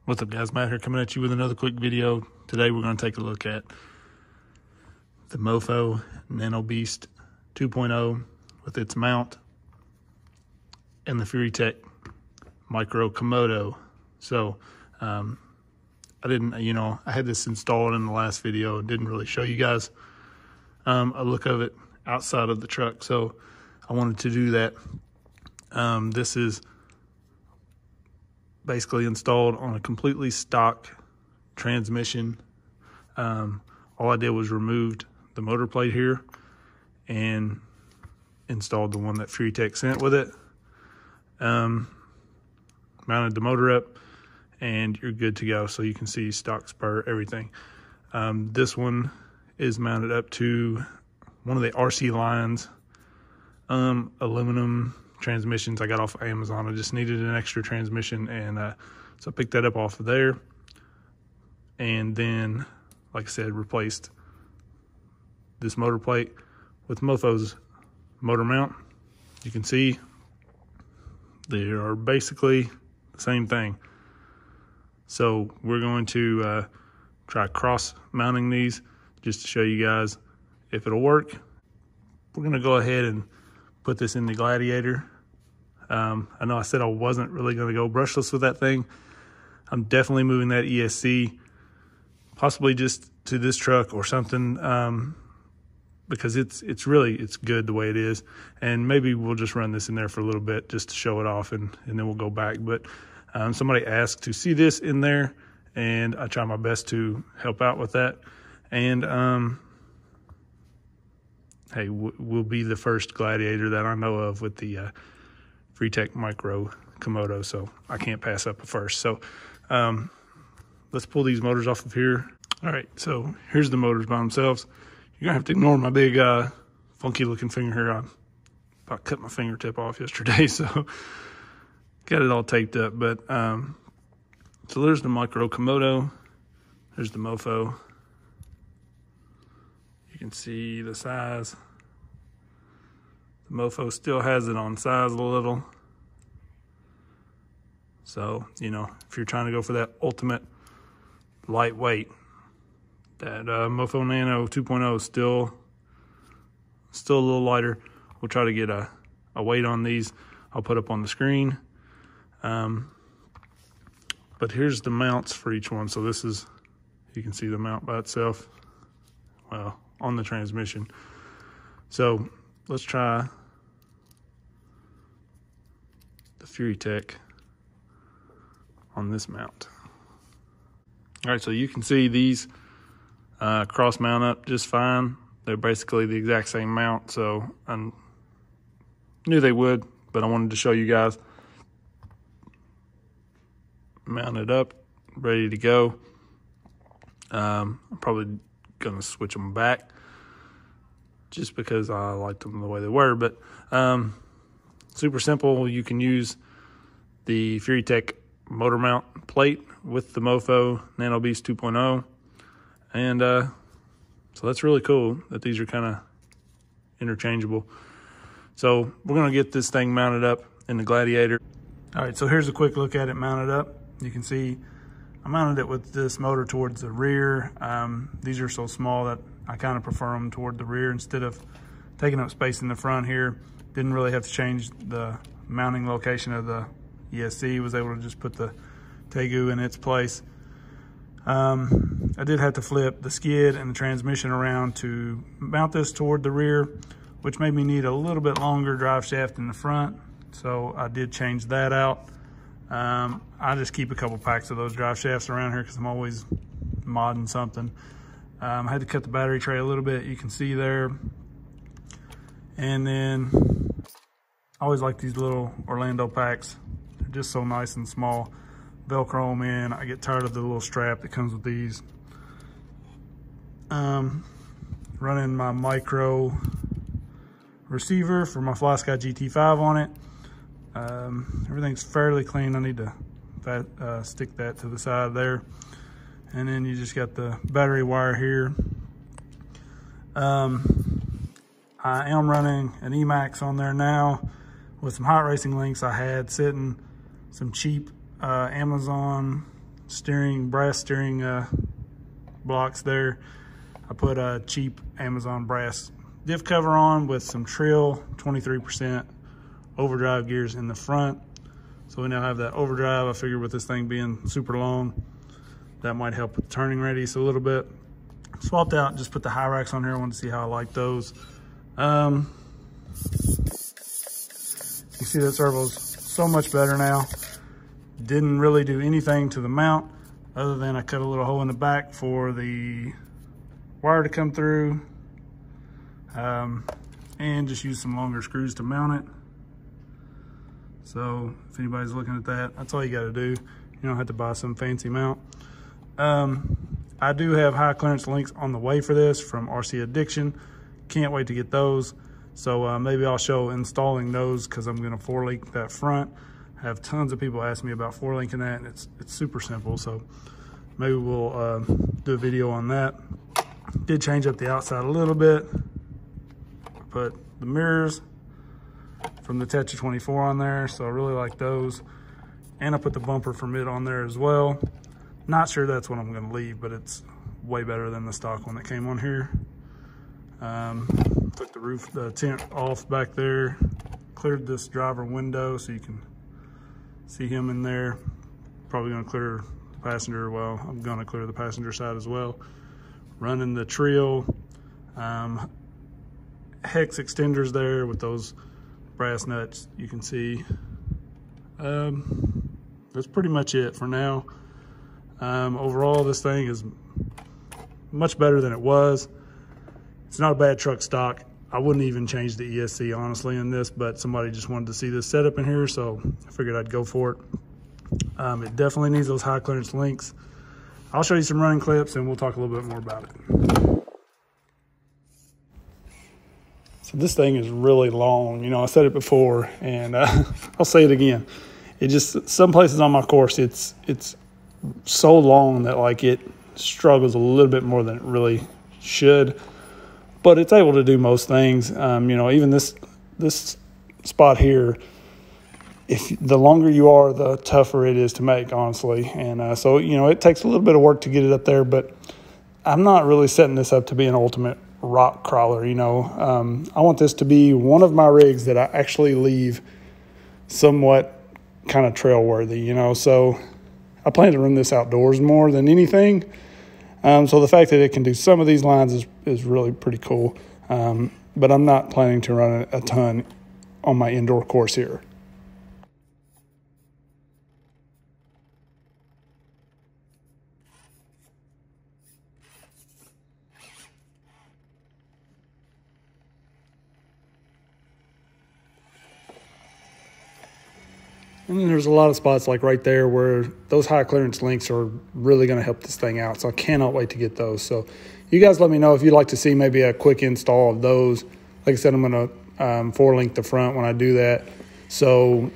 What's up, guys? Matt here, coming at you with another quick video. Today we're going to take a look at the Mofo Nano Beast 2.0 with its mount and the Furitek Micro Komodo. So I didn't, I had this installed in the last video and didn't really show you guys a look of it outside of the truck. So I wanted to do that. This is basically installed on a completely stock transmission. All I did was removed the motor plate here and installed the one that Furitek sent with it. Mounted the motor up and you're good to go. So you can see stock spur, everything. This one is mounted up to one of the RC lines, aluminum transmissions I got off of Amazon. I just needed an extra transmission, and so I picked that up off of there, and then, like I said, replaced this motor plate with Mofo's motor mount. You can see they are basically the same thing. So we're going to try cross mounting these just to show you guys if it'll work. We're going to go ahead and put this in the Gladiator. I know I said I wasn't really going to go brushless with that thing. I'm definitely moving that ESC, possibly just to this truck or something, because it's good the way it is. And maybe we'll just run this in there for a little bit just to show it off, and then we'll go back. But somebody asked to see this in there, and I try my best to help out with that. And hey, we'll be the first Gladiator that I know of with the Furitek Micro Komodo, so I can't pass up a first. So let's pull these motors off of here. All right, so here's the motors by themselves. You're gonna have to ignore my big funky looking finger here. I about cut my fingertip off yesterday, so got it all taped up. But so there's the Micro Komodo, there's the Mofo. You can see the size. The Mofo still has it on size a little. So, if you're trying to go for that ultimate lightweight, that Mofo Nano 2.0 is still a little lighter. We'll try to get a weight on these. I'll put up on the screen. But here's the mounts for each one. So this is, you can see the mount by itself. Well, on the transmission. So let's try the Furitek on this mount. All right, so you can see these cross mount up just fine. They're basically the exact same mount, so I knew they would, but I wanted to show you guys. Mounted up, ready to go. I'm probably gonna switch them back just because I liked them the way they were. But super simple. You can use the Furitek motor mount plate with the Mofo Nano Beast 2.0, and so that's really cool that these are kind of interchangeable. So we're gonna get this thing mounted up in the Gladiator. All right, so here's a quick look at it mounted up. You can see I mounted it with this motor towards the rear. These are so small that I kind of prefer them toward the rear instead of taking up space in the front here. Didn't really have to change the mounting location of the ESC. Was able to just put the Tegu in its place. I did have to flip the skid and the transmission around to mount this toward the rear, which made me need a little bit longer drive shaft in the front. So I did change that out. I just keep a couple packs of those drive shafts around here because I'm always modding something. I had to cut the battery tray a little bit, you can see there. And then I always like these little Orlando packs. They're just so nice and small. Velcro them in. I get tired of the little strap that comes with these. Running my micro receiver for my FlySky GT5 on it. Everything's fairly clean. I need to stick that to the side there. And then you just got the battery wire here. I am running an Emax on there now with some hot racing links I had sitting, some cheap Amazon brass steering blocks there. I put a cheap Amazon brass diff cover on with some Treal 23% overdrive gears in the front. So we now have that overdrive. I figured with this thing being super long, that might help with the turning radius a little bit. Swapped out, just put the high racks on here. I wanted to see how I like those. You see that servo's so much better now. Didn't really do anything to the mount other than I cut a little hole in the back for the wire to come through, and just use some longer screws to mount it. So if anybody's looking at that, that's all you got to do. You don't have to buy some fancy mount. I do have high clearance links on the way for this from RC Addiction. Can't wait to get those. So maybe I'll show installing those, because I'm going to 4-link that front. I have tons of people ask me about 4-linking that, and it's super simple. So maybe we'll do a video on that. Did change up the outside a little bit. Put the mirrors from the SCX24 on there, so I really like those. And I put the bumper from it on there as well. Not sure that's what I'm gonna leave, but it's way better than the stock one that came on here. Took the tent off back there, cleared this driver window so you can see him in there. Probably gonna clear the passenger, well, I'm gonna clear the passenger side as well. Running the Treal hex extenders there with those brass nuts, you can see. That's pretty much it for now. Overall, this thing is much better than it was. It's not a bad truck stock. I wouldn't even change the ESC honestly in this, but somebody just wanted to see this setup in here, so I figured I'd go for it. It definitely needs those high clearance links. I'll show you some running clips and we'll talk a little bit more about it. So this thing is really long. You know, I said it before, and I'll say it again. It just, some places on my course, it's so long that like it struggles a little bit more than it really should, but it's able to do most things. You know, even this spot here, if the longer you are, the tougher it is to make, honestly. And so, you know, it takes a little bit of work to get it up there, but I'm not really setting this up to be an ultimate rock crawler. You know, I want this to be one of my rigs that I actually leave somewhat kind of trail worthy, you know. So I plan to run this outdoors more than anything. So the fact that it can do some of these lines is really pretty cool. But I'm not planning to run a ton on my indoor course here. And then there's a lot of spots like right there where those high clearance links are really going to help this thing out. So I cannot wait to get those. So you guys let me know if you'd like to see maybe a quick install of those. Like I said, I'm going to 4-link the front when I do that. So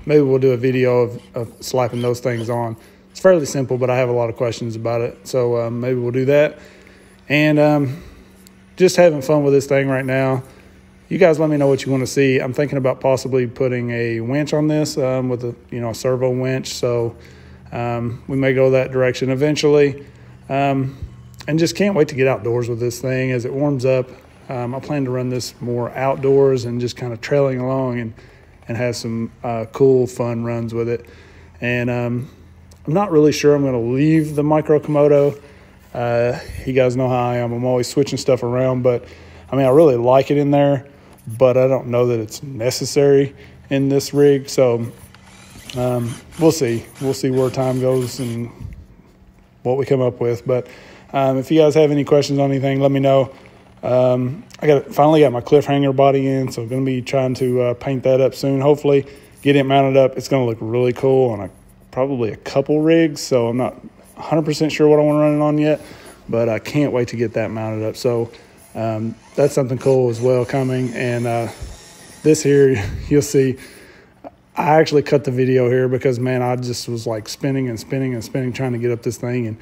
maybe we'll do a video of slapping those things on. It's fairly simple, but I have a lot of questions about it. So maybe we'll do that. And just having fun with this thing right now. You guys let me know what you want to see. I'm thinking about possibly putting a winch on this with a servo winch. So we may go that direction eventually. And just can't wait to get outdoors with this thing as it warms up. I plan to run this more outdoors and just kind of trailing along and have some cool, fun runs with it. And I'm not really sure I'm going to leave the Micro Komodo. You guys know how I am. I'm always switching stuff around, but I mean, I really like it in there, but I don't know that it's necessary in this rig. So we'll see. We'll see where time goes and what we come up with. But if you guys have any questions on anything, let me know. I finally got my cliffhanger body in, so I'm going to be trying to paint that up soon. Hopefully get it mounted up. It's going to look really cool on probably a couple rigs, so I'm not 100% sure what I want to run it on yet, but I can't wait to get that mounted up. So that's something cool as well coming. And this here, you'll see, I actually cut the video here because, man, I just was like spinning and spinning and spinning trying to get up this thing, and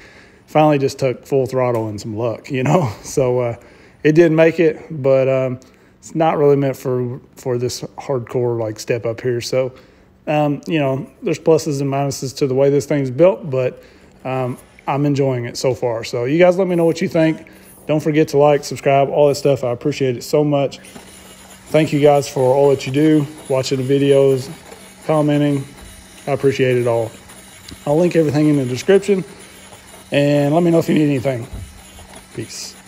finally just took full throttle and some luck, you know. So it did make it, but it's not really meant for this hardcore like step up here. So You know, there's pluses and minuses to the way this thing's built, but I'm enjoying it so far. So you guys let me know what you think. Don't forget to like, subscribe, all that stuff. I appreciate it so much. Thank you guys for all that you do, watching the videos, commenting. I appreciate it all. I'll link everything in the description, and let me know if you need anything. Peace.